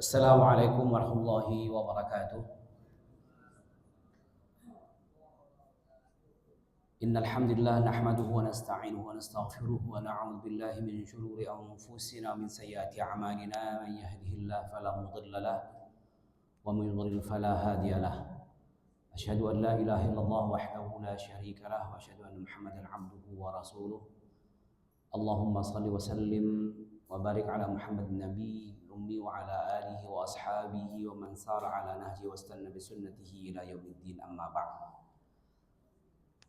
Assalamualaikum warahmatullahi wabarakatuh. Innal hamdalillah nahmaduhu wa nasta'inuhu wa nastaghfiruhu wa na'udzu billahi min shururi anfusina wa min sayyiati a'malina. Man yahdihillahu fala mudilla lahu wa man yudlil fala hadiya lahu. Asyhadu an la ilaha illallah wahdahu la syarika lahu wa asyhadu anna Muhammadan 'abduhu wa rasuluh. Allahumma shalli wa sallim wa barik ala Muhammadin nabi ummi wa ala alihi wa ashabihi wa man sara ala nahji wa istanna bi sunnatihi ila yaumiddin, amma ba'd.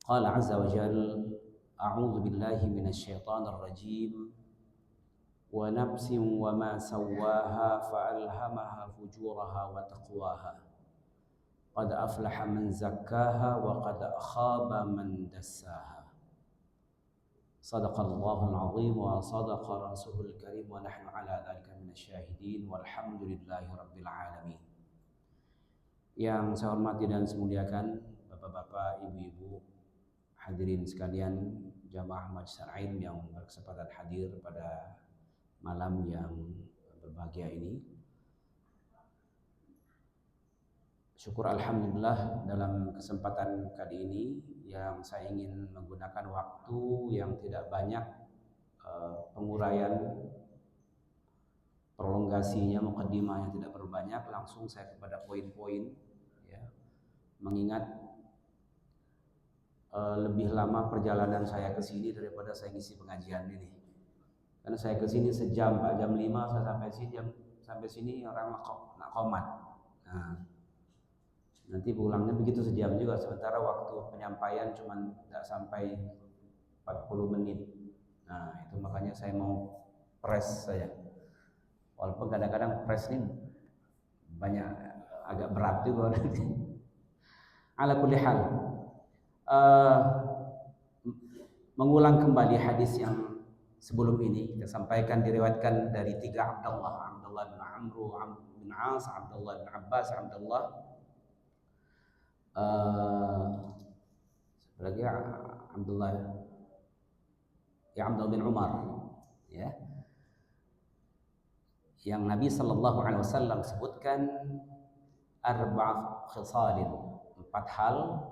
Qala azza wa jalla a'udzu billahi minasy syaithanir rajim wa nafsin wa ma sawwaha fa alhamaha fujuraha wa taqwaha qad aflaha man zakkaha wa qad khaba man dassaha. Sadaqallahul azim wa sadaqa rasulul karim wa nahnu ala dzalika minasyahidin walhamdulillahi rabbil alamin. Yang saya hormati dan saya muliakan bapak-bapak, ibu-ibu, hadirin sekalian jamaah Majlis Al-Ilm yang berkesempatan hadir pada malam yang berbahagia ini. Syukur alhamdulillah dalam kesempatan kali ini yang saya ingin menggunakan waktu yang tidak banyak, penguraian prolongasinya, mukaddimah yang tidak berbanyak, langsung saya kepada poin-poin ya. Mengingat lebih lama perjalanan saya ke sini daripada saya ngisi pengajian ini. Karena saya ke sini sejam, Pak, jam 5 saya sampai sini orang nak komat. Nah, nanti pulangnya begitu sejam juga, sementara waktu penyampaian cuma tidak sampai 40 menit. Nah, itu makanya saya mau press saya. Walaupun kadang-kadang press ini banyak agak berat juga nanti. Ala kulli hal, mengulang kembali hadis yang sebelum ini kita sampaikan, diriwayatkan dari 3 Abdullah bin Amr bin As, Abdullah bin Abbas, Abdullah lagi Abdullah bin Umar ya, yang Nabi sallallahu alaihi wasallam sebutkan arba' khisalin, 4 hal,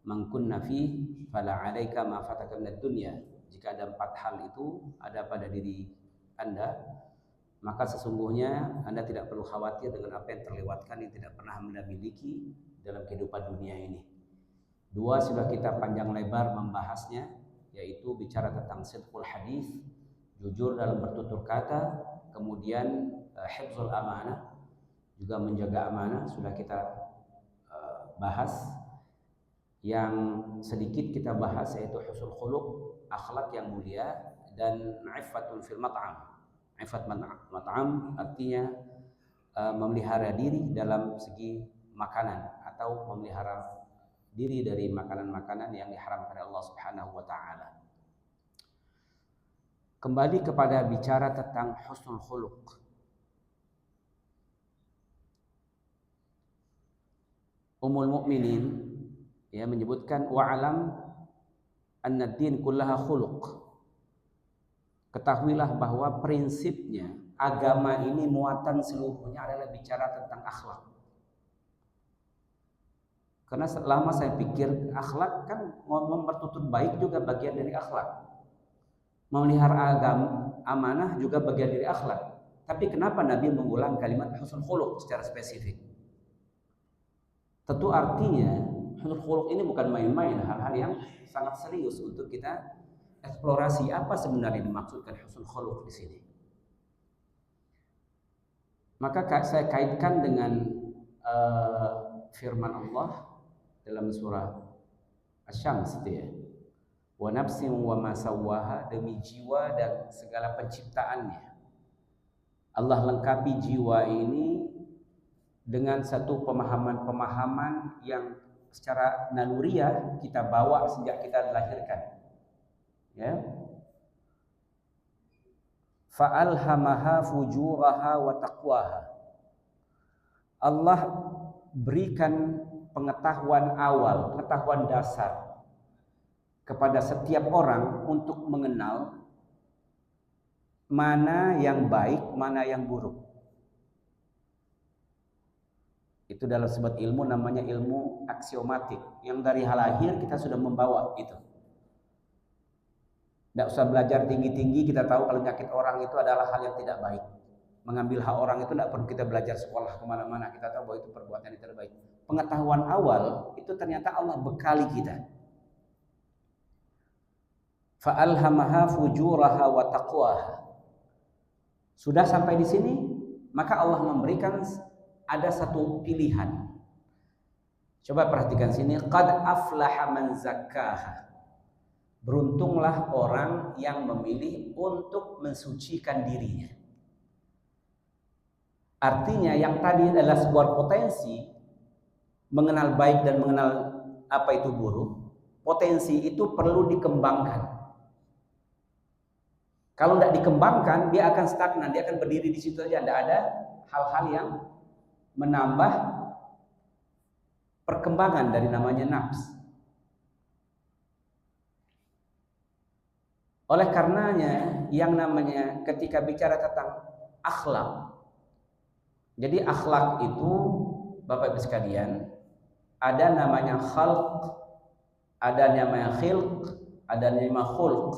man kunna fi fala 'alaika ma fataka minad dunya. Jika ada 4 hal itu ada pada diri Anda, maka sesungguhnya Anda tidak perlu khawatir dengan apa yang terlewatkan, yang tidak pernah Anda miliki dalam kehidupan dunia ini. 2 sudah kita panjang lebar membahasnya, yaitu bicara tentang sidqul hadis, jujur dalam bertutur kata, kemudian hifzul amanah, juga menjaga amanah, sudah kita bahas. Yang sedikit kita bahas yaitu husnul khuluq, akhlak yang mulia, dan iffatun fil mat'am. Iffat mat'am artinya memelihara diri dalam segi makanan, atau memelihara diri dari makanan-makanan yang diharamkan oleh Allah Subhanahu wa taala. Kembali kepada bicara tentang husnul khuluq. Ummul Mukminin ya menyebutkan wa'alam anna ad-din kullaha khuluq. Ketahuilah bahwa prinsipnya agama ini muatan seluruhnya adalah bicara tentang akhlak. Karena selama saya pikir akhlak kan, bertutur baik juga bagian dari akhlak. Memelihara agama, amanah juga bagian dari akhlak. Tapi kenapa Nabi mengulang kalimat husnul khuluq secara spesifik? Tentu artinya husnul khuluq ini bukan main-main, hal-hal yang sangat serius untuk kita eksplorasi apa sebenarnya dimaksudkan husnul khuluq di sini. Maka saya kaitkan dengan firman Allah dalam surah Asy-Syams itu ya. Wa nafsin wa ma sawwaha, demi jiwa dan segala penciptaannya. Allah lengkapi jiwa ini dengan satu pemahaman-pemahaman yang secara naluriah kita bawa sejak kita dilahirkan. Ya. Fa alhamaha fujuraha wa taqwaha. Allah berikan pengetahuan awal, pengetahuan dasar kepada setiap orang untuk mengenal mana yang baik, mana yang buruk. Itu dalam sebuah ilmu namanya ilmu aksiomatik, yang dari hal lahir kita sudah membawa itu. Tidak usah belajar tinggi-tinggi, kita tahu kalau nyakit orang itu adalah hal yang tidak baik. Mengambil hak orang itu tidak perlu kita belajar sekolah kemana-mana, kita tahu bahwa itu perbuatan yang tidak baik. Pengetahuan awal itu ternyata Allah bekali kita. Fa'alhamaha fujuraha wa taqwaha. Sudah sampai di sini, maka Allah memberikan ada satu pilihan. Coba perhatikan sini, qad aflaha man zakkaha. Beruntunglah orang yang memilih untuk mensucikan dirinya. Artinya yang tadi adalah sebuah potensi mengenal baik dan mengenal apa itu buruk. Potensi itu perlu dikembangkan. Kalau tidak dikembangkan, dia akan stagnan, dia akan berdiri di situ saja. Tidak ada hal-hal yang menambah perkembangan dari namanya nafs. Oleh karenanya, yang namanya ketika bicara tentang akhlak, jadi akhlak itu, Bapak Ibu sekalian, ada namanya khalq, ada namanya khilq, ada namanya khulq.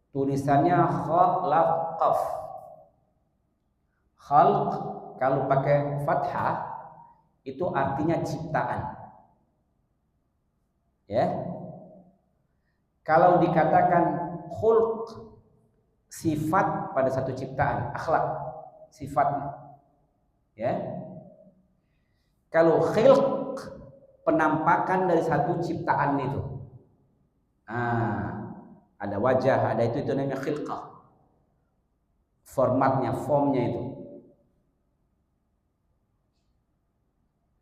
Tulisannya kha lam qaf. Khalq kalau pakai fathah itu artinya ciptaan. Ya. Kalau dikatakan khulq, sifat pada satu ciptaan, akhlak sifatnya. Ya. Kalau khilq, penampakan dari satu ciptaan itu. Ada wajah, ada itu namanya khilqah. Formatnya, formnya itu.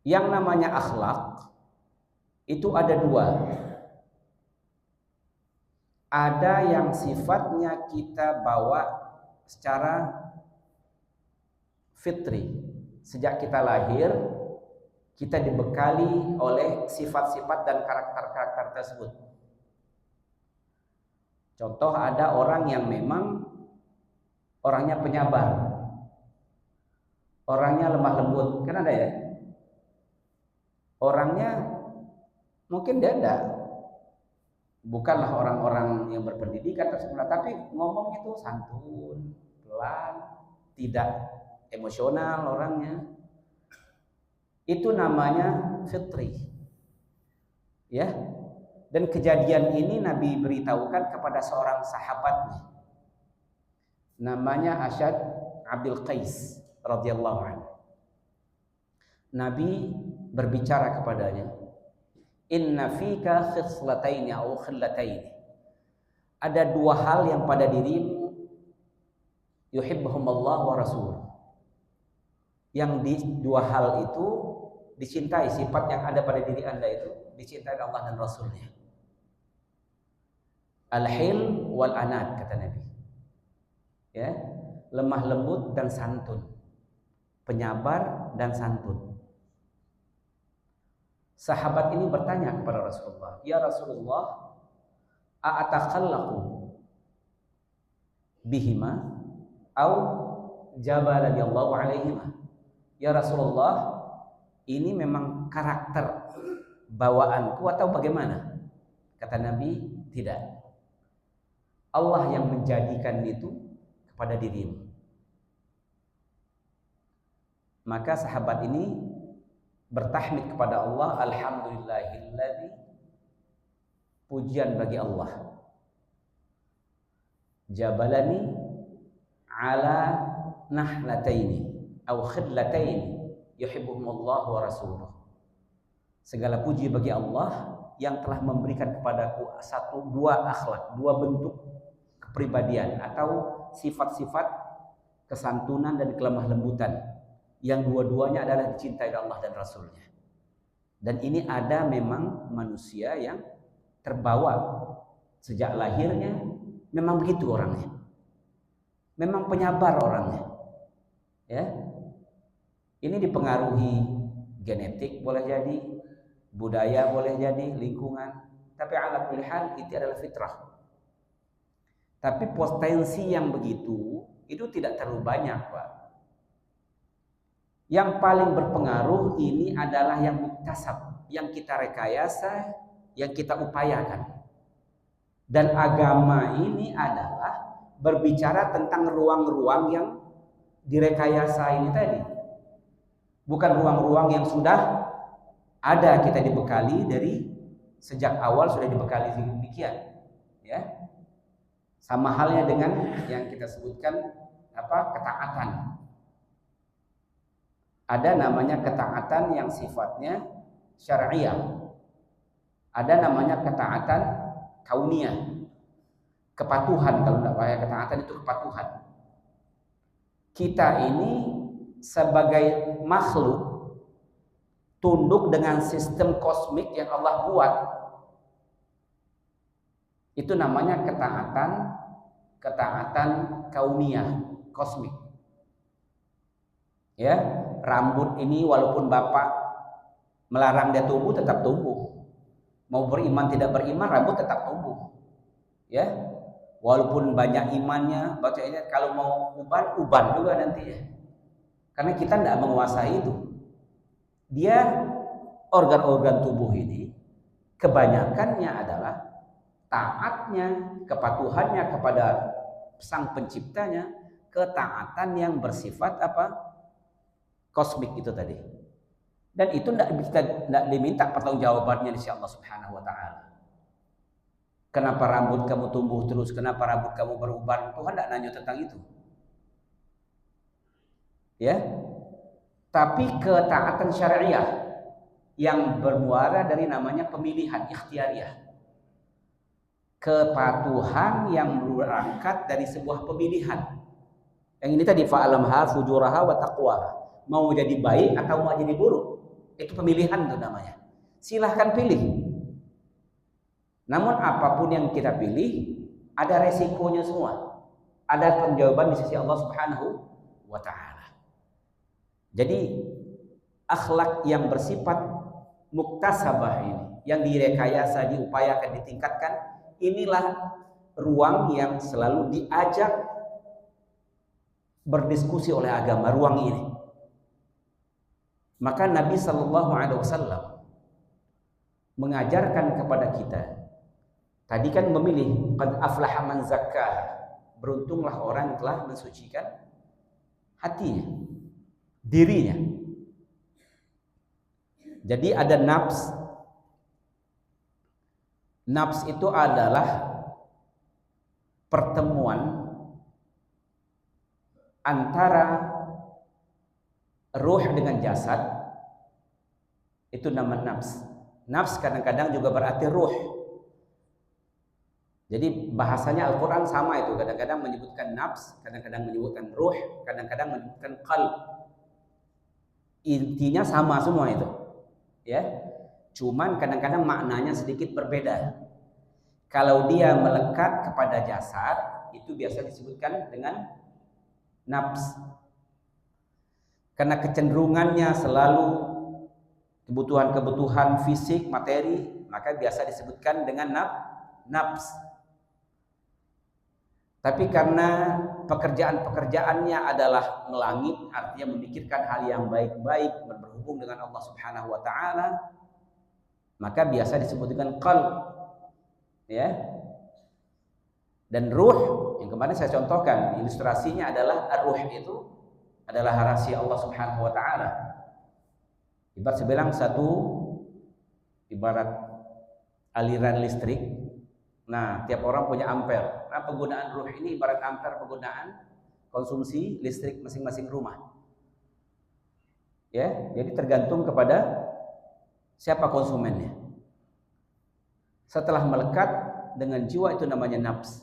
Yang namanya akhlak itu ada dua. Ada yang sifatnya kita bawa secara fitri. Sejak kita lahir, kita dibekali oleh sifat-sifat dan karakter-karakter tersebut. Contoh, ada orang yang memang orangnya penyabar, orangnya lemah lembut, kan ada ya. Orangnya mungkin dia bukanlah orang-orang yang berpendidikan tersebut, tapi ngomong itu santun, pelan, tidak emosional orangnya. Itu namanya fitri. Ya. Dan kejadian ini Nabi beritahukan kepada seorang sahabatnya. Namanya Asyad Abdul Qais radhiyallahu anhu. Nabi berbicara kepadanya, inna fika khislataini au khillataini. Ada dua hal yang pada dirimu yuhibbuhumullah wa rasuluh. Yang di dua hal itu dicintai, sifat yang ada pada diri Anda itu dicintai Allah dan Rasulnya. Al-hil wal anad, kata Nabi. Ya, lemah lembut dan santun, penyabar dan santun. Sahabat ini bertanya kepada Rasulullah, ya Rasulullah, a'atakhallaqu bihima au jabalani Allahu alaihima. Ya Rasulullah, ini memang karakter bawaanku atau bagaimana? Kata Nabi, tidak. Allah yang menjadikan itu kepada dirimu. Maka sahabat ini bertahmid kepada Allah, alhamdulillahilladzi, pujian bagi Allah, jabalani ala nahlataini au khillataini yuhibbuhumullah wa rasuluh. Segala puji bagi Allah yang telah memberikan kepadaku dua akhlak, dua bentuk kepribadian atau sifat-sifat kesantunan dan kelemah lembutan yang dua-duanya adalah dicintai oleh Allah dan Rasulnya. Dan ini ada memang manusia yang terbawa sejak lahirnya memang begitu orangnya, memang penyabar orangnya. Ya, ini dipengaruhi genetik boleh jadi, budaya boleh jadi, lingkungan. Tapi ala kulli hal itu adalah fitrah. Tapi potensi yang begitu itu tidak terlalu banyak, Pak. Yang paling berpengaruh ini adalah yang muktasab, yang kita rekayasa, yang kita upayakan. Dan agama ini adalah berbicara tentang ruang-ruang yang direkayasa ini tadi. Bukan ruang-ruang yang sudah ada kita dibekali dari sejak awal sudah dibekali demikian, ya. Sama halnya dengan yang kita sebutkan ketaatan. Ada namanya ketaatan yang sifatnya syariah. Ada namanya ketaatan kauniyah. Kepatuhan, kalau tidak pakai ketaatan itu kepatuhan. Kita ini sebagai makhluk tunduk dengan sistem kosmik yang Allah buat. Itu namanya ketaatan kauniyah, kosmik. Ya, rambut ini walaupun Bapak melarang dia tumbuh tetap tumbuh. Mau beriman tidak beriman rambut tetap tumbuh. Ya. Walaupun banyak imannya, bacanya kalau mau uban juga nanti ya. Karena kita tidak menguasai itu. Dia organ-organ tubuh ini kebanyakannya adalah taatnya, kepatuhannya kepada sang penciptanya, ketaatan yang bersifat kosmik itu tadi. Dan itu tidak diminta pertanggungjawabannya di sisi Allah Subhanahu wa taala. Kenapa rambut kamu tumbuh terus? Kenapa rambut kamu beruban? Tuhan tidak nanya tentang itu. Ya. Tapi ketaatan syariah yang bermuara dari namanya pemilihan ikhtiyariyah. Kepatuhan yang berangkat dari sebuah pemilihan. Yang ini tadi fa'alamha fujuraha wa taqwaha. Mau jadi baik atau mau jadi buruk. Itu pemilihan itu namanya. Silahkan pilih. Namun apapun yang kita pilih ada resikonya semua. Ada penjawaban di sisi Allah Subhanahu wa taala. Jadi akhlak yang bersifat muktasabah ini, yang direkayasa, diupayakan, ditingkatkan, inilah ruang yang selalu diajak berdiskusi oleh agama, ruang ini. Maka Nabi sallallahu alaihi wasallam mengajarkan kepada kita. Tadi kan memilih qad aflaha man zakkaha. Beruntunglah orang yang telah mensucikan hatinya, dirinya. Jadi ada nafs. Nafs itu adalah pertemuan antara ruh dengan jasad. Itu nama nafs. Nafs kadang-kadang juga berarti ruh. Jadi bahasanya Al-Quran sama itu. Kadang-kadang menyebutkan nafs, kadang-kadang menyebutkan ruh, kadang-kadang menyebutkan qalb. Intinya sama semua itu. Ya. Cuman kadang-kadang maknanya sedikit berbeda. Kalau dia melekat kepada jasad, itu biasa disebutkan dengan nafs. Karena kecenderungannya selalu kebutuhan-kebutuhan fisik, materi, maka biasa disebutkan dengan nafs. Tapi karena pekerjaan-pekerjaannya adalah melangit, artinya memikirkan hal yang baik-baik, berhubung dengan Allah Subhanahu wa taala, maka biasa disebut dengan qalb. Ya. Dan ruh yang kemarin saya contohkan, ilustrasinya adalah ruh itu adalah rahasia Allah Subhanahu wa taala. Ibarat aliran listrik. Nah, tiap orang punya ampere. Nah, penggunaan ruh ini ibarat ampere penggunaan konsumsi listrik masing-masing rumah. Ya, jadi tergantung kepada siapa konsumennya. Setelah melekat dengan jiwa itu namanya nafs.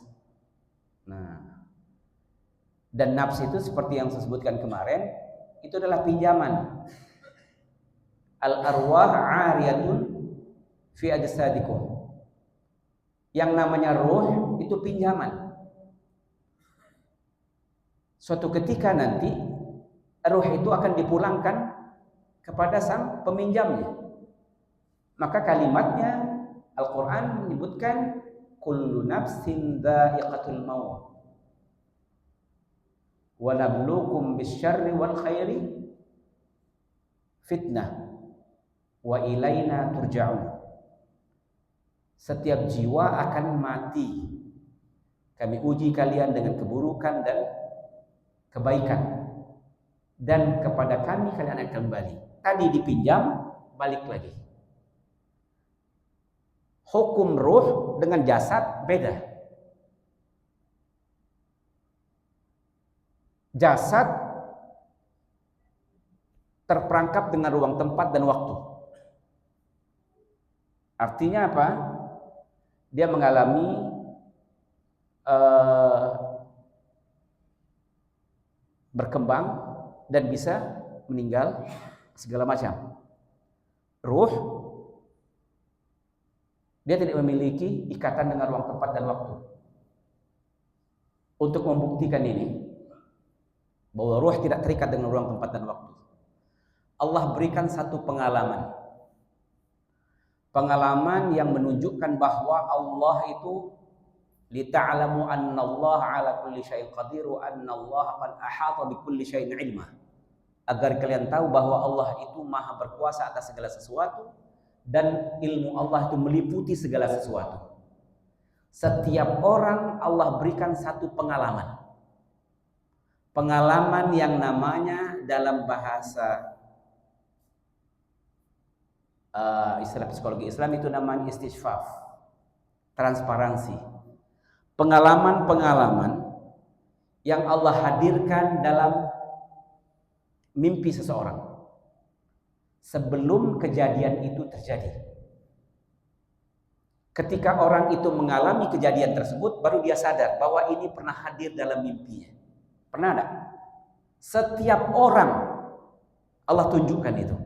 Nah, dan nafs itu seperti yang saya sebutkan kemarin, itu adalah pinjaman. Al-arwah 'ariyatun fi ajsadikum. Yang namanya ruh itu pinjaman. Suatu ketika nanti ruh itu akan dipulangkan kepada sang peminjamnya. Maka kalimatnya Al-Quran menyebutkan kullu nafsin dha'iqatul maut wa nabluukum bisyarri wal khairi fitnah wa ilaina turja'un. Setiap jiwa akan mati. Kami uji kalian dengan keburukan dan kebaikan, dan kepada kami kalian akan kembali. Tadi dipinjam, balik lagi. Hukum ruh dengan jasad beda. Jasad terperangkap dengan ruang tempat dan waktu. Artinya apa? Dia mengalami berkembang dan bisa meninggal segala macam. Ruh, dia tidak memiliki ikatan dengan ruang tempat dan waktu. Untuk membuktikan ini, bahwa ruh tidak terikat dengan ruang tempat dan waktu, Allah berikan satu pengalaman. Pengalaman yang menunjukkan bahwa Allah itu lita'lamu annallaha 'ala kulli syai'in qadir wa annallaha qad ahata bi kulli syai'in 'ilma. Agar kalian tahu bahwa Allah itu Maha berkuasa atas segala sesuatu dan ilmu Allah itu meliputi segala sesuatu. Setiap orang Allah berikan satu pengalaman. Pengalaman yang namanya dalam bahasa istilah psikologi Islam itu namanya istishfaf, transparansi. Pengalaman-pengalaman yang Allah hadirkan dalam mimpi seseorang sebelum kejadian itu terjadi. Ketika orang itu mengalami kejadian tersebut, baru dia sadar bahwa ini pernah hadir dalam mimpinya. Pernah ada? Setiap orang Allah tunjukkan itu,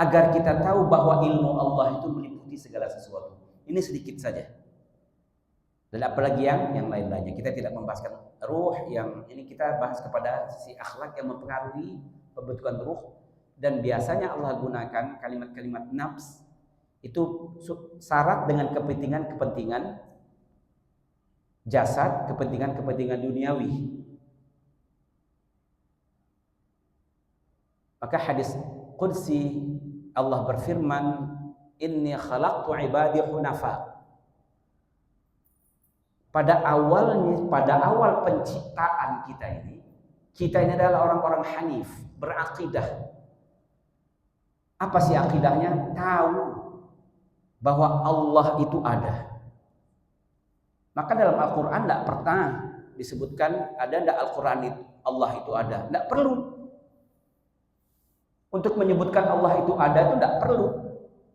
agar kita tahu bahwa ilmu Allah itu meliputi segala sesuatu. Ini sedikit saja. Dan apalagi yang lain-lainnya. Kita tidak membahaskan ruh, yang ini kita bahas kepada sisi akhlak yang mempengaruhi pembentukan ruh. Dan biasanya Allah gunakan kalimat-kalimat nafs itu syarat dengan kepentingan-kepentingan jasad, kepentingan-kepentingan duniawi. Maka hadis qudsi Allah berfirman, inni khalaqtu ibadi hunafa. Pada awal penciptaan kita ini adalah orang-orang hanif, berakidah. Apa sih akidahnya? Tahu bahwa Allah itu ada. Maka dalam Al-Quran tidak pernah disebutkan ada tidak Al-Quran itu Allah itu ada. Tidak perlu. Untuk menyebutkan Allah itu ada itu tidak perlu.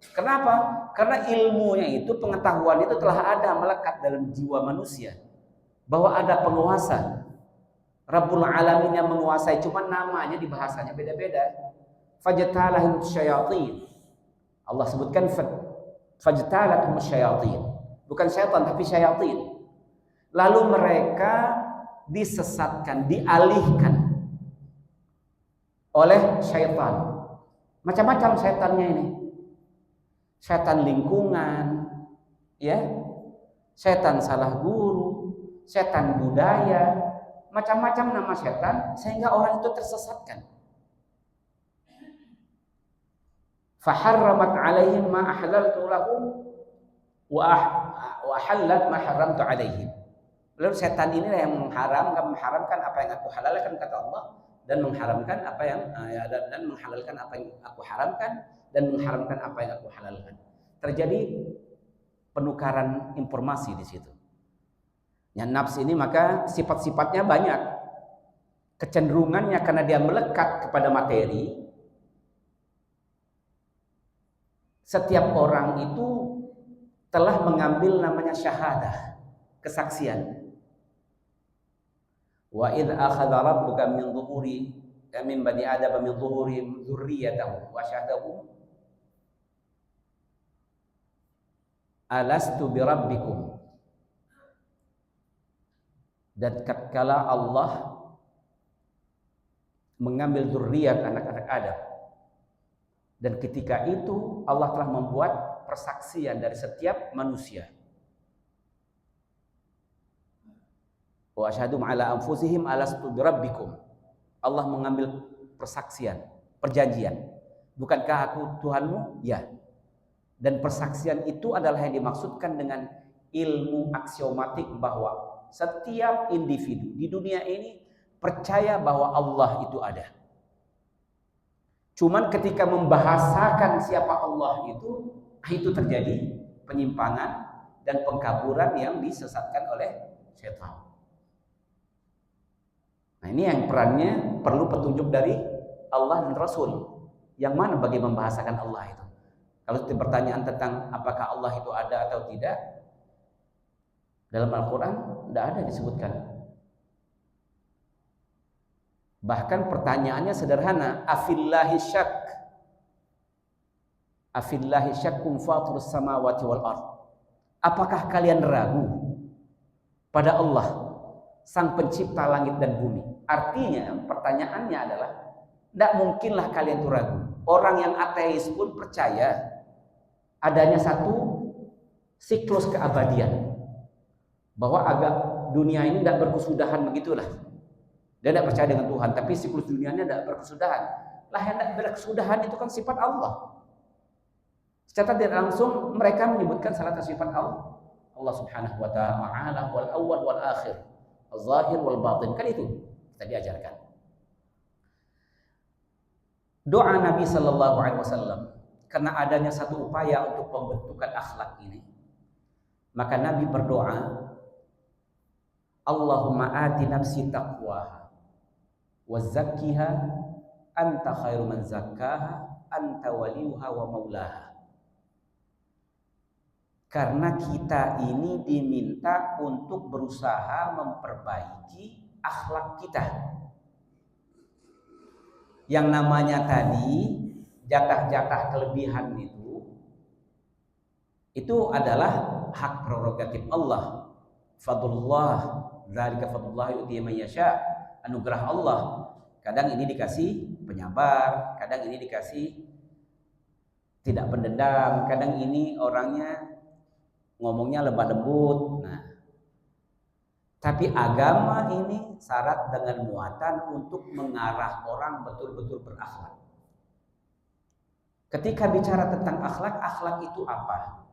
Kenapa? Karena ilmunya itu, pengetahuan itu telah ada melekat dalam jiwa manusia. Bahwa ada penguasa. Rabbul Alamin yang menguasai, cuma namanya di bahasanya beda-beda. Fajtalahum syayatin. Allah sebutkan fajtalahum syayatin. Bukan syaitan tapi syayatin. Lalu mereka disesatkan, dialihkan oleh syaitan. Macam-macam syaitannya ini. Syaitan lingkungan, ya. Syaitan salah guru, syaitan budaya, macam-macam nama syaitan sehingga orang itu tersesatkan. Faharramat 'alaihim ma ahlaltu lahum wa ahallat ma haramtu 'alaihim. Lalu syaitan inilah yang mengharamkan apa yang aku halalkan, kata Allah, dan mengharamkan apa yang dan menghalalkan apa yang aku haramkan, dan mengharamkan apa yang aku halalkan. Terjadi penukaran informasi di situ. Yang nafs ini maka sifat-sifatnya banyak. Kecenderungannya karena dia melekat kepada materi. Setiap orang itu telah mengambil namanya syahadah, kesaksian. Wa idh akhadha rabbuka min dhuhuri min bani adama min dhuhurihim dzurriyyatahum wa syahadahum alastu bi rabbikum. Dan tatkala Allah mengambil zuriat anak-anak Adam, dan ketika itu Allah telah membuat persaksian dari setiap manusia. Wa asyhadu ala anfusihim alastu bi rabbikum. Allah mengambil persaksian, perjanjian. Bukankah aku Tuhanmu? Ya. Dan persaksian itu adalah yang dimaksudkan dengan ilmu aksiomatik bahwa setiap individu di dunia ini percaya bahwa Allah itu ada. Cuman ketika membahasakan siapa Allah itu terjadi penyimpangan dan pengkaburan yang disesatkan oleh setan. Nah, ini yang perannya perlu petunjuk dari Allah dan Rasul. Yang mana bagi membahasakan Allah itu? Kalau pertanyaan tentang apakah Allah itu ada atau tidak, dalam Al-Quran tidak ada disebutkan. Bahkan pertanyaannya sederhana, afillahi syak. Afillahi syakkum fatirus samawati wal ard. Apakah kalian ragu pada Allah, sang pencipta langit dan bumi? Artinya pertanyaannya adalah, tidak mungkinlah kalian itu ragu. Orang yang ateis pun percaya adanya satu siklus keabadian, bahwa agak dunia ini tidak berkesudahan, begitulah. Dia tidak percaya dengan Tuhan, tapi siklus dunianya tidak berkesudahan. Lah yang tidak berkesudahan itu kan sifat Allah. Secara tidak langsung mereka menyebutkan salah satu sifat Allah. Allah Subhanahu wa ta'ala wal awwal wal akhir, az-zahir wal batin, kan itu kita diajarkan. Doa Nabi sallallahu alaihi wasallam karena adanya satu upaya untuk pembentukan akhlak ini, maka Nabi berdoa, Allahumma ati nafsi taqwaha wa zakkiha anta khairu man zakkaha anta waliyuha wa maulaha. Karena kita ini diminta untuk berusaha memperbaiki akhlak kita. Yang namanya tadi jatah-jatah kelebihan itu adalah hak prerogatif Allah. Fadlullah, dzalika fadlullah yu'ti man yasha, anugerah Allah. Kadang ini dikasih penyabar, kadang ini dikasih tidak pendendam, kadang ini orangnya ngomongnya lemah lembut. Nah, tapi agama ini syarat dengan muatan untuk mengarah orang betul-betul berakhlak. Ketika bicara tentang akhlak, akhlak itu apa?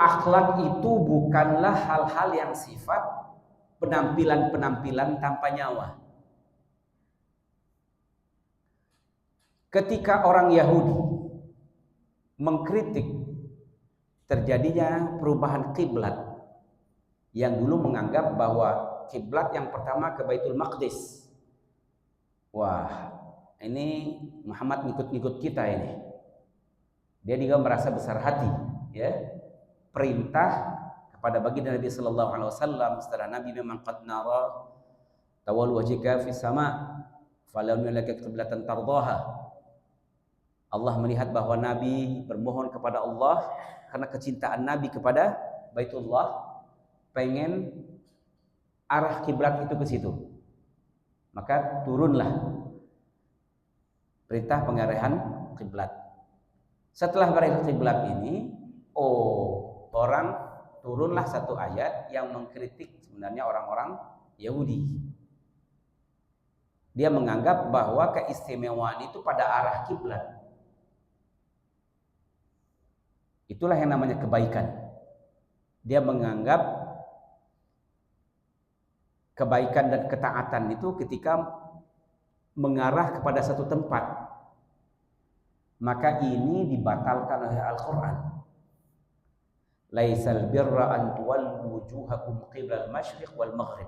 Akhlak itu bukanlah hal-hal yang sifat penampilan-penampilan tanpa nyawa. Ketika orang Yahudi mengkritik terjadinya perubahan kiblat, yang dulu menganggap bahwa kiblat yang pertama ke Baitul Maqdis. Wah, ini Muhammad ngikut-ngikut kita ini. Dia juga merasa besar hati, ya. Perintah kepada baginda Nabi sallallahu alaihi wasallam setelah Nabi memang qad nara tawal wajhika fis sama falau laka qiblatan tardaha. Allah melihat bahwa Nabi bermohon kepada Allah karena kecintaan Nabi kepada Baitullah, pengen arah kiblat itu ke situ. Maka turunlah perintah pengarahan kiblat. Setelah pengarahan kiblat ini, orang turunlah satu ayat yang mengkritik sebenarnya orang-orang Yahudi. Dia menganggap bahwa keistimewaan itu pada arah kiblat. Itulah yang namanya kebaikan. Dia menganggap kebaikan dan ketaatan itu ketika mengarah kepada satu tempat. Maka ini dibatalkan oleh Al-Quran. Laisal birra an tuwallu wujuhakum qiblal masyriq wal maghrib.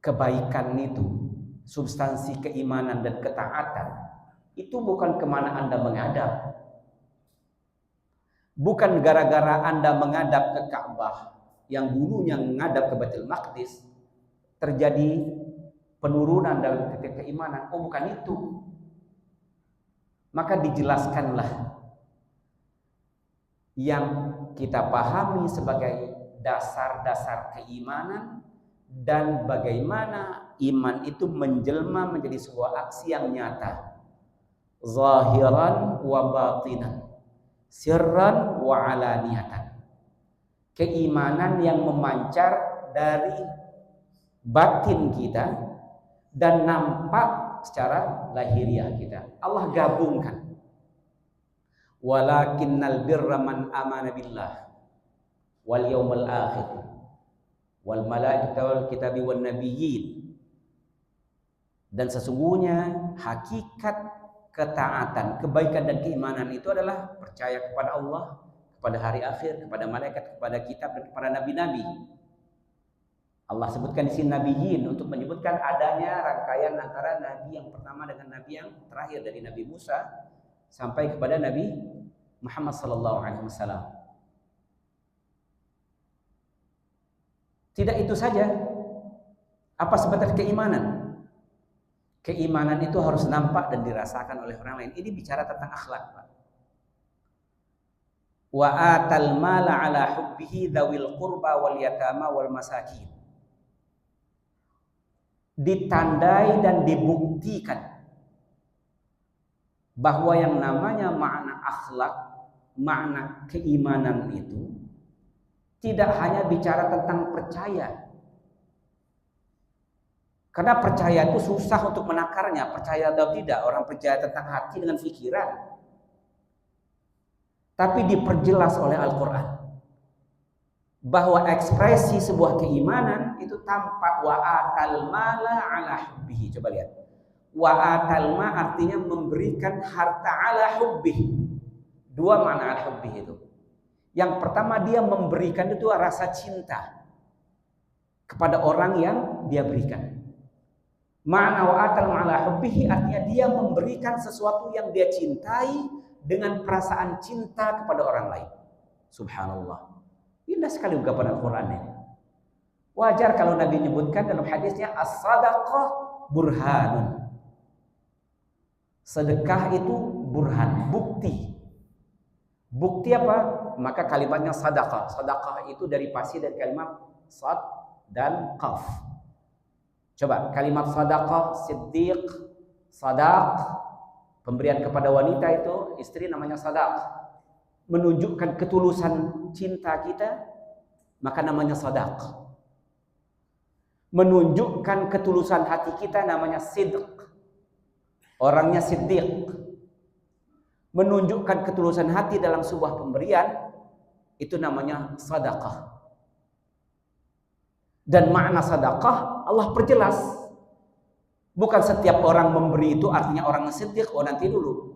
Kebaikan itu, substansi keimanan dan ketaatan, itu bukan kemana Anda menghadap. Bukan gara-gara Anda menghadap ke Ka'bah yang dulunya menghadap ke Baitul Maqdis terjadi penurunan dalam titik keimanan. Bukan itu. Maka dijelaskanlah yang kita pahami sebagai dasar-dasar keimanan dan bagaimana iman itu menjelma menjadi sebuah aksi yang nyata, zahiran wa batinan, sirran wa alaniyatan. Keimanan yang memancar dari batin kita dan nampak secara lahiriah kita. Allah gabungkan. Walakinnal birra man amana billah wal yawmal akhir wal malaikati wal kitabi wan nabiyyin. Dan sesungguhnya hakikat ketaatan, kebaikan dan keimanan itu adalah percaya kepada Allah, kepada hari akhir, kepada malaikat, kepada kitab dan kepada nabi-nabi. Allah sebutkan di sini nabiyyin untuk menyebutkan adanya rangkaian antara nabi yang pertama dengan nabi yang terakhir, dari Nabi Musa sampai kepada Nabi Muhammad sallallahu alaihi wasallam. Tidak itu saja. Apa sebatas keimanan? Keimanan itu harus nampak dan dirasakan oleh orang lain. Ini bicara tentang akhlak, Pak. Wa atal mala ala hubbihi dzawil qurba wal yatama wal masakin. Ditandai dan dibuktikan bahwa yang namanya makna akhlak, makna keimanan itu tidak hanya bicara tentang percaya. Karena percaya itu susah untuk menakarnya, percaya atau tidak. Orang percaya tentang hati dengan pikiran. Tapi diperjelas oleh Al-Quran bahwa ekspresi sebuah keimanan itu tampak wa atal mala ala hubbihi. Coba lihat. Wa atal ma artinya memberikan harta ala hubbihi. Dua makna ala hubbihi itu. Yang pertama, dia memberikan itu rasa cinta kepada orang yang dia berikan. Ma'na wa atal ma'ala hubbihi artinya dia memberikan sesuatu yang dia cintai dengan perasaan cinta kepada orang lain. Subhanallah. Indah sekali ungkapan Al-Quran ini. Wajar kalau Nabi menyebutkan dalam hadisnya as-sadaqah burhanun. Sedekah itu burhan, bukti. Bukti apa? Maka kalimatnya sadaqah. Sadaqah itu dari pasi dan kalimat sad dan qaf. Coba kalimat sadaqah, siddiq, sadaq, pemberian kepada wanita itu istri namanya sadaq. Menunjukkan ketulusan cinta kita, maka namanya sadaq. Menunjukkan ketulusan hati kita namanya sidq. Orangnya siddiq. Menunjukkan ketulusan hati dalam sebuah pemberian itu namanya sadaqah. Dan makna sadaqah Allah perjelas. Bukan setiap orang memberi itu artinya orang siddiq. Oh, nanti dulu.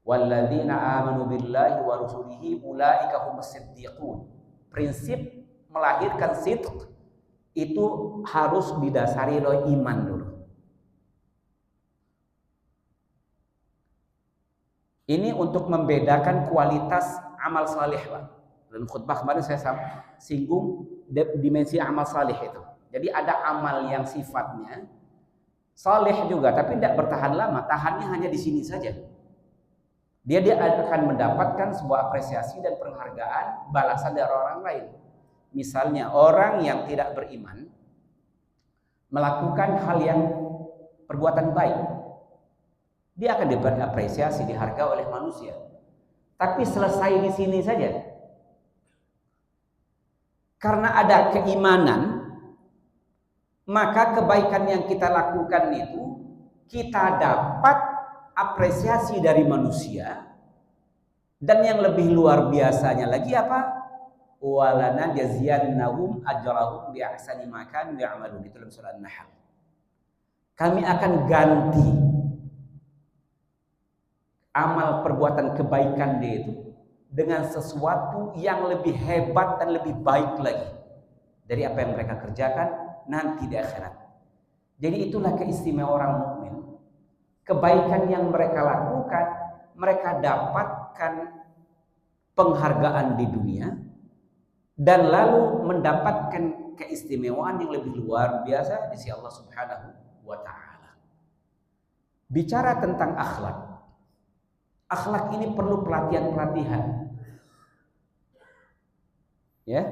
Walladzina amanu billahi wa rusulihi ulaika humus siddiqun. Prinsip melahirkan sidq itu harus didasari oleh iman dulu. Ini untuk membedakan kualitas amal saleh, Pak. Dalam khutbah kemarin saya singgung dimensi amal saleh itu. Jadi ada amal yang sifatnya saleh juga, tapi tidak bertahan lama. Tahannya hanya di sini saja. Dia akan mendapatkan sebuah apresiasi dan penghargaan, balasan dari orang lain. Misalnya orang yang tidak beriman melakukan hal yang perbuatan baik, dia akan diapresiasi, dihargai oleh manusia. Tapi selesai di sini saja. Karena ada keimanan, maka kebaikan yang kita lakukan itu kita dapat apresiasi dari manusia. Dan yang lebih luar biasanya lagi apa? Walana jaziyannahum ajrahum bi ahsani ma kanu ya'malun, itu dalam surah An-Nahl. Kami akan ganti amal perbuatan kebaikan dia itu dengan sesuatu yang lebih hebat dan lebih baik lagi dari apa yang mereka kerjakan nanti di akhirat. Jadi itulah keistimewaan orang mukmin. Kebaikan yang mereka lakukan, mereka dapatkan penghargaan di dunia dan lalu mendapatkan keistimewaan yang lebih luar biasa di sisi Allah Subhanahu wa taala. Bicara tentang akhlak. Akhlak ini perlu pelatihan-pelatihan. Ya.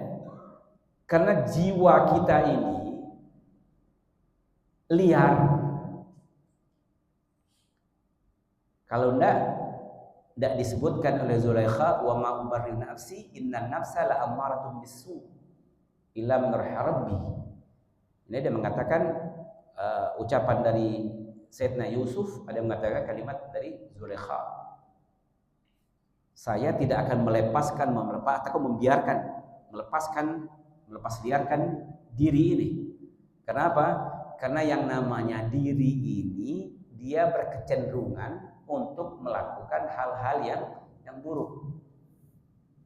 Karena jiwa kita ini liar. Kalau tidak disebutkan oleh Zulaikha wa ma ubarri nafsi innan nafsa la ammaratun bisu illa man rahima rabbi. Ini dia mengatakan ucapan dari Sayyidina Yusuf, ada yang mengatakan kalimat dari Zulaikha. Saya tidak akan melepas liarkan diri ini. Kenapa? Karena yang namanya diri ini dia berkecenderungan untuk melakukan hal-hal yang buruk.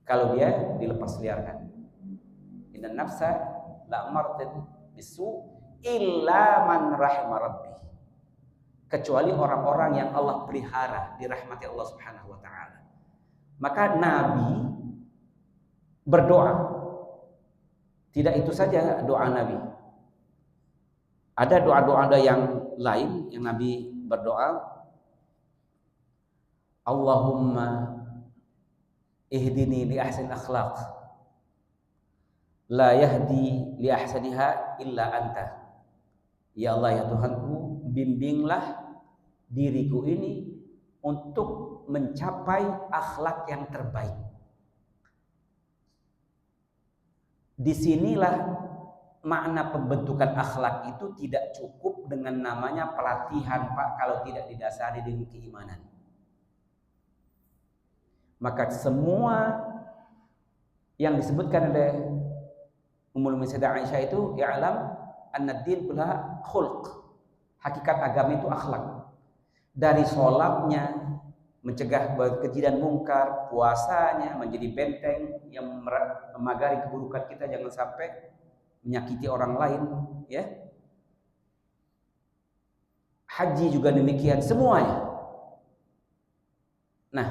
Kalau dia dilepas liarkan. Inna nafsa la'amartin bisu illa man rahimah rabbi. Kecuali orang-orang yang Allah pelihara, dirahmati Allah Subhanahu wa taala. Maka Nabi berdoa. Tidak itu saja doa Nabi. Ada doa-doa yang lain yang Nabi berdoa. Allahumma ihdini li ahsan akhlaq. La yahdi li ahsaniha illa anta. Ya Allah ya Tuhanku, bimbinglah diriku ini untuk mencapai akhlak yang terbaik. Disinilah makna pembentukan akhlak itu tidak cukup dengan namanya pelatihan, Pak, kalau tidak didasari dengan keimanan. Maka semua yang disebutkan oleh Ummul Mukminin Sayyidah Aisyah itu ya'lam anna ad-din kullaha khulq. Hakikat agama itu akhlak. Dari sholatnya, mencegah keji dan mungkar, puasanya menjadi benteng yang memagari keburukan kita jangan sampai menyakiti orang lain, ya. Haji juga demikian, semuanya. Nah,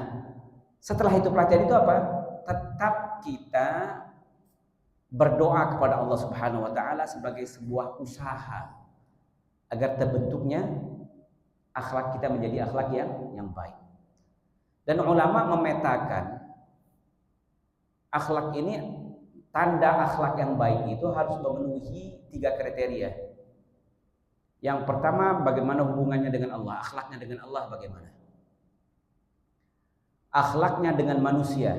setelah itu pelatihan itu apa? Tetap kita berdoa kepada Allah Subhanahu wa taala sebagai sebuah usaha agar terbentuknya akhlak kita menjadi akhlak yang baik. Dan ulama memetakan akhlak ini, tanda akhlak yang baik itu harus memenuhi 3 kriteria. Yang pertama, bagaimana hubungannya dengan Allah, akhlaknya dengan Allah bagaimana? Akhlaknya dengan manusia.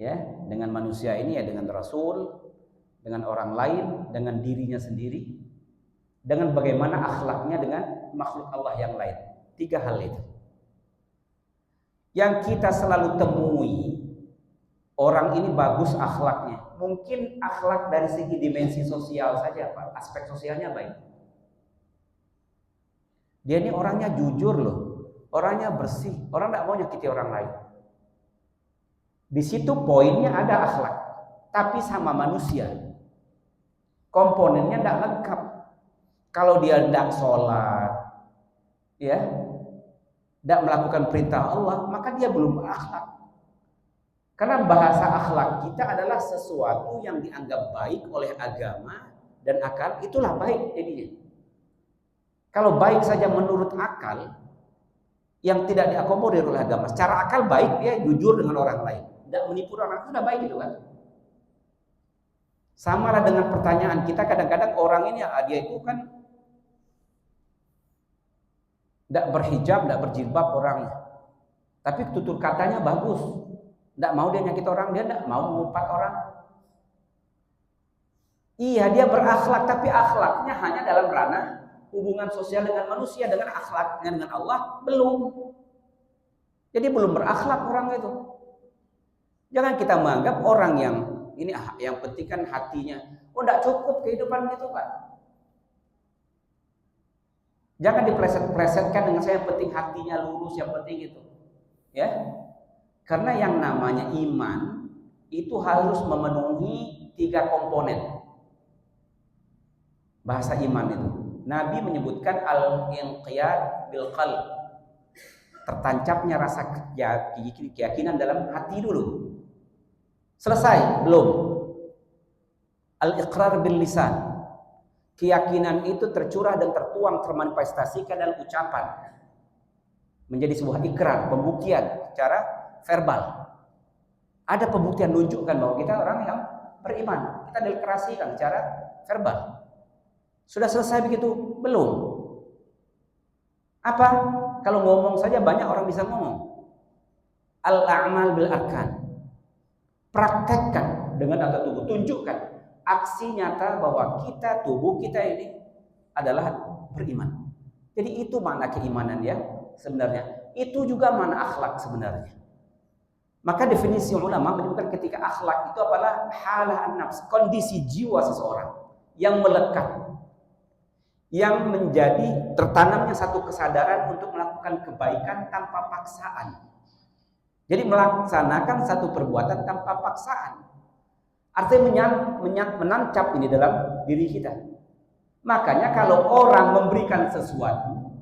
Ya, dengan manusia ini ya dengan Rasul, dengan orang lain, dengan dirinya sendiri, dengan bagaimana akhlaknya dengan makhluk Allah yang lain. 3 hal itu. Yang kita selalu temui, orang ini bagus akhlaknya. Mungkin akhlak dari segi dimensi sosial saja, Pak. Aspek sosialnya baik. Dia ini orangnya jujur loh. Orangnya bersih. Orang tidak mau nyakiti orang lain. Di situ poinnya ada akhlak. Tapi sama manusia. Komponennya tidak lengkap. Kalau dia tidak sholat, ya, tidak melakukan perintah Allah, maka dia belum berakhlak. Karena bahasa akhlak kita adalah sesuatu yang dianggap baik oleh agama dan akal, itulah baik jadinya. Kalau baik saja menurut akal yang tidak diakomodir oleh agama, secara akal baik dia jujur dengan orang lain, tidak menipu orang, itu sudah baik itu kan. Sama lah dengan pertanyaan kita, kadang-kadang orang ini dia itu kan tidak berhijab, tidak berjilbab orangnya, tapi tutur katanya bagus. Tidak mau dia nyakit orang, dia tidak mau mengumpat orang. Iya, dia berakhlak, tapi akhlaknya hanya dalam ranah hubungan sosial dengan manusia. Dengan akhlaknya dengan Allah belum. Jadi belum berakhlak orang itu. Jangan kita menganggap orang yang ini yang penting kan hatinya. Oh, tidak cukup kehidupan gitu, Pak. Jangan dipleset-plesetkan dengan saya yang penting hatinya lurus, yang penting itu. Ya. Karena yang namanya iman itu harus memenuhi 3 komponen. Bahasa iman itu. Nabi menyebutkan al-inqiyad bil qalb. Tertancapnya rasa keyakinan dalam hati dulu. Selesai? Belum. Al-iqrar bil lisan. Keyakinan itu tercurah dan tertuang, termanifestasikan dalam ucapan. Menjadi sebuah ikrar, pembuktian secara verbal. Ada pembuktian menunjukkan bahwa kita orang yang beriman. Kita deklarasikan secara verbal. Sudah selesai begitu? Belum. Apa? Kalau ngomong saja banyak orang bisa ngomong. Al-a'mal bil arkan. Praktekkan dengan atau tubuh. Tunjukkan. aksi nyata bahwa kita, tubuh kita ini adalah beriman. Jadi itu makna keimanan ya sebenarnya. Itu juga makna akhlak sebenarnya. Maka definisi ulama menyebutkan ketika akhlak itu adalah halah an-nafs, kondisi jiwa seseorang yang melekat, yang menjadi tertanamnya satu kesadaran untuk melakukan kebaikan tanpa paksaan. Jadi melaksanakan satu perbuatan tanpa paksaan. Artinya menancap ini dalam diri kita. Makanya kalau orang memberikan sesuatu,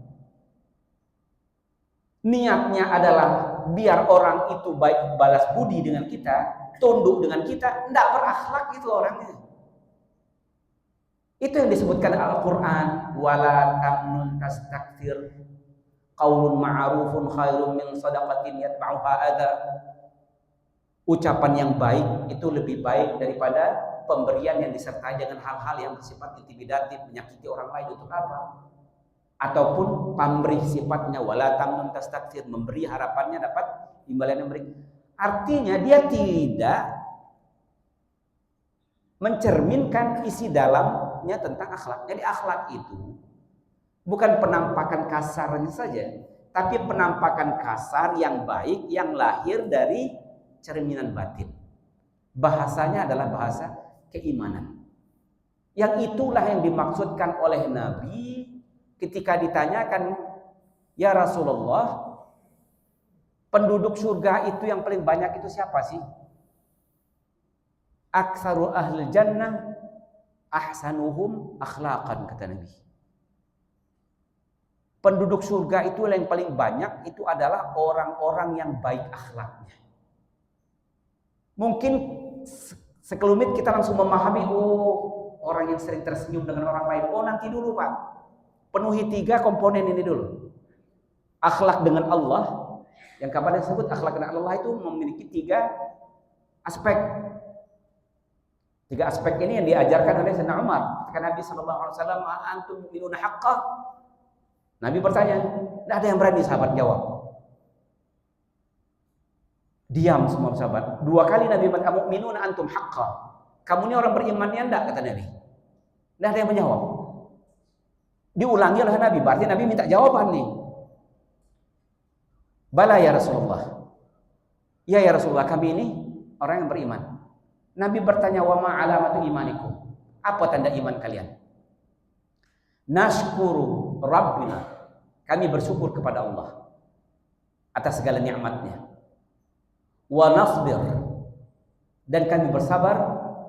niatnya adalah biar orang itu baik balas budi dengan kita, tunduk dengan kita, tidak berakhlak itu orangnya. Itu yang disebutkan Al-Quran, wala tamnun tastakthir, qaulun ma'rufun khairun min sadaqatin yatba'uha adza. Ucapan yang baik itu lebih baik daripada pemberian yang disertai dengan hal-hal yang bersifat intimidatif, menyakiti orang lain. Untuk apa? Ataupun pamrih sifatnya, wala tamnun tastakthir, memberi harapannya dapat imbalan yang beri. Artinya dia tidak mencerminkan isi dalamnya tentang akhlak. Jadi akhlak itu bukan penampakan kasarnya saja, tapi penampakan kasar yang baik yang lahir dari cerminan batin. Bahasanya adalah bahasa keimanan. Yang itulah yang dimaksudkan oleh Nabi ketika ditanyakan, ya Rasulullah, penduduk surga itu yang paling banyak itu siapa sih? Aktsaru ahli jannah ahsanuhum akhlaqan, kata Nabi. Penduduk surga itu yang paling banyak itu adalah orang-orang yang baik akhlaknya. Mungkin sekelumit kita langsung memahami, oh orang yang sering tersenyum dengan orang lain. Oh nanti dulu Pak, penuhi 3 komponen ini dulu. Akhlak dengan Allah, yang kapan disebut akhlak dengan Allah itu memiliki 3 aspek. 3 aspek ini yang diajarkan oleh Sayyidina Umar. Ketika Nabi SAW, antum mu'minuna haqqah. Nabi bertanya, tidak ada yang berani sahabat jawab. Diam semua sahabat. 2 kali Nabi berkata, mu'minuna antum haqqah. Kamu ini orang beriman ya enggak, kata Nabi. Tidak ada yang menjawab. Diulangi oleh Nabi, berarti Nabi minta jawaban nih. Bala ya Rasulullah. Ya Rasulullah, kami ini orang yang beriman. Nabi bertanya, wa ma alamatu imanikum? Apa tanda iman kalian? Nashkuru Rabbina. Kami bersyukur kepada Allah atas segala nikmatnya. Wa nasbir. Dan kami bersabar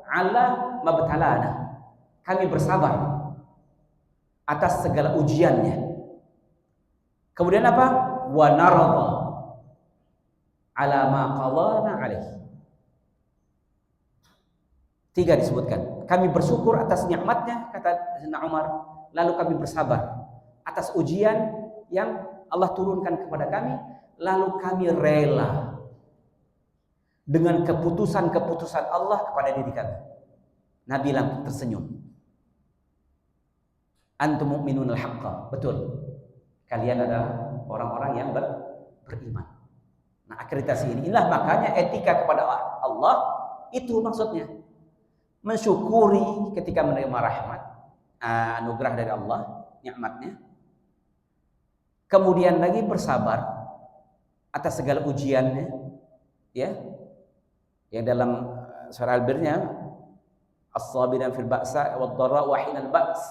ala mabtalana. Kami bersabar atas segala ujiannya. Kemudian apa? Wa narada ala ma qadana alaihi. 3 disebutkan. Kami bersyukur atas nikmatnya, kata Sayyidina Umar. Lalu kami bersabar atas ujian yang Allah turunkan kepada kami. Lalu kami rela dengan keputusan-keputusan Allah kepada diri kami. Nabi langsung tersenyum. Antum mu'minunal haqqa. Betul. Kalian adalah orang-orang yang beriman. Nah, akreditasi ini. Inilah makanya etika kepada Allah itu maksudnya. Mensyukuri ketika menerima rahmat, anugerah dari Allah, nikmatnya. Kemudian lagi bersabar atas segala ujiannya, ya. Yang dalam surah Al-Birnya, as-sabirin fil ba'sa wad-dharra wa hinal ba's,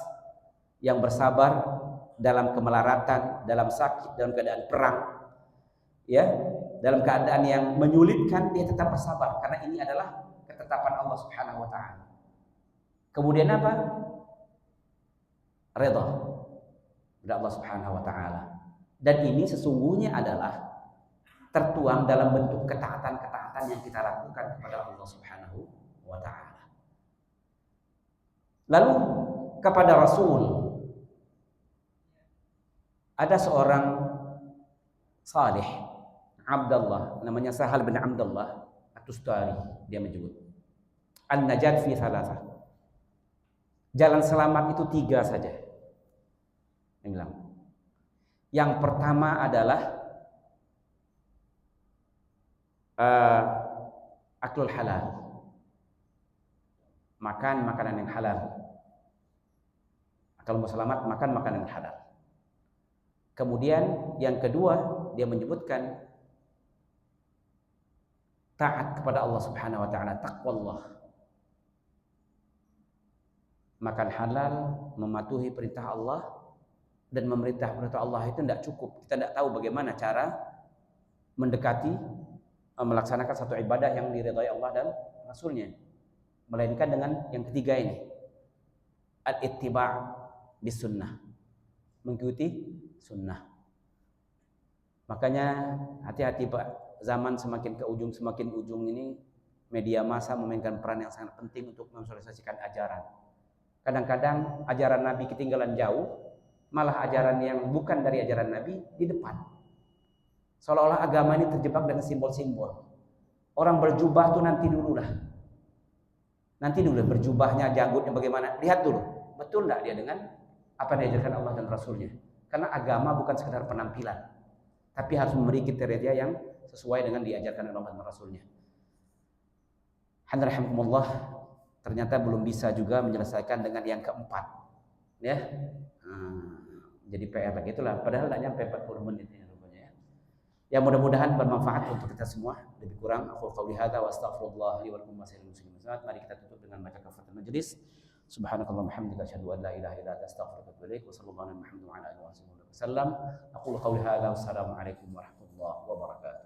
yang bersabar dalam kemelaratan, dalam sakit, dalam keadaan perang, ya, dalam keadaan yang menyulitkan dia tetap bersabar karena ini adalah ketetapan Allah Subhanahu wa taala. Kemudian apa? Ridha kepada Allah Subhanahu wa taala. Dan ini sesungguhnya adalah tertuang dalam bentuk ketaatan-ketaatan yang kita lakukan kepada Allah Subhanahu wa taala. Lalu kepada Rasul, ada seorang salih, Abdullah, namanya Sahal bin Abdullah At-Tustari, dia menyebut an-najat fi thalatha. Jalan selamat itu 3 saja. Dia bilang. Yang pertama adalah aklul halal. makan makanan yang halal. Kalau mau selamat, makan makanan yang halal. Kemudian yang kedua, dia menyebutkan taat kepada Allah Subhanahu wa taala, taqwallah. Makan halal, mematuhi perintah Allah, dan memerintah perintah Allah itu tidak cukup. Kita tidak tahu bagaimana cara mendekati melaksanakan satu ibadah yang diridhai Allah dan Rasulnya, melainkan dengan yang ketiga ini, al-ittiba' bis sunnah, mengikuti sunnah. Makanya hati-hati Pak, zaman semakin ke ujung ini, media massa memainkan peran yang sangat penting untuk mensosialisasikan ajaran. Kadang-kadang ajaran Nabi ketinggalan jauh, malah ajaran yang bukan dari ajaran Nabi di depan. Seolah-olah agama ini terjebak dengan simbol-simbol. Orang berjubah tuh nanti dulu berjubahnya, janggutnya bagaimana, lihat dulu, betul enggak dia dengan apa yang diajarkan Allah dan Rasulnya. Karena agama bukan sekedar penampilan, tapi harus memiliki kriteria yang sesuai dengan diajarkan Allah dan Rasulnya. Alhamdulillah, ternyata belum bisa juga menyelesaikan dengan yang keempat, ya. Jadi PR lagi itulah. Padahal tidak nyampe 40 menit ya rupanya ya. Ya mudah-mudahan bermanfaat untuk kita semua. Lebih kurang aku qauli hadza wa astaghfirullah li wa lakum wa sa'iril muslimin. Mari kita tutup dengan baca kafaratul majelis. Subhanakallahumma hamdika asyhadu an la ilaha illa anta astaghfiruka wa atubu ilaik. Wa sallallahu ala Muhammad wa ala alihi wasallam. Aqulu qauli hadza wassalamu alaikum warahmatullahi wabarakatuh.